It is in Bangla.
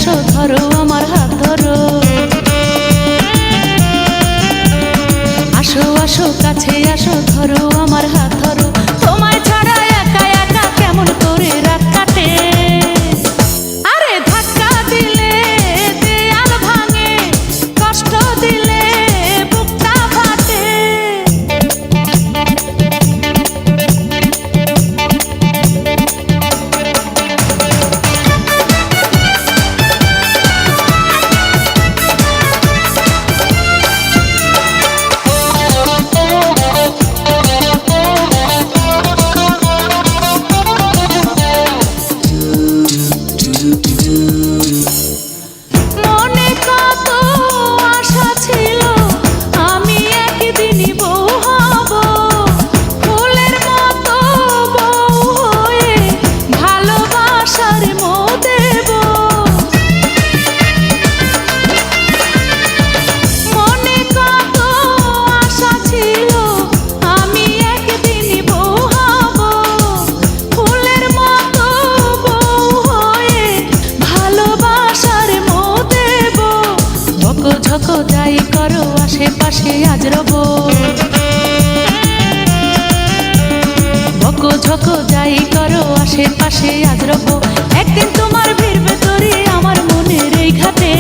আসো ধরো আমার হাত ধরো, আসো আসো কাছে আসো ধরো আমার হাত ধরো। তোমায় ছাড়া একা একা কেমন করে রাত কাটে, আরে ধাক্কা দিলে দেয়াল ভাঙে, কষ্ট দিলে বুকটা ফাটে। মনে কত আশা ছিল আমি একদিনই বউ হব, ফুলের মতো বউ হয়ে ভালোবাসার মোহ দেব। মনে কত আশা ছিল আমি একদিনই বউ হব, ফুলের মতো বউ হয়ে ভালোবাসার মোহ দেব। ঝকো ঝকো যাই করো আশেপাশে আজ রব, বকো ঝকো যাই করো আশেপাশে আজ রব। একদিন তোমার ভিড়বে তরি আমার মনের এই ঘাটে।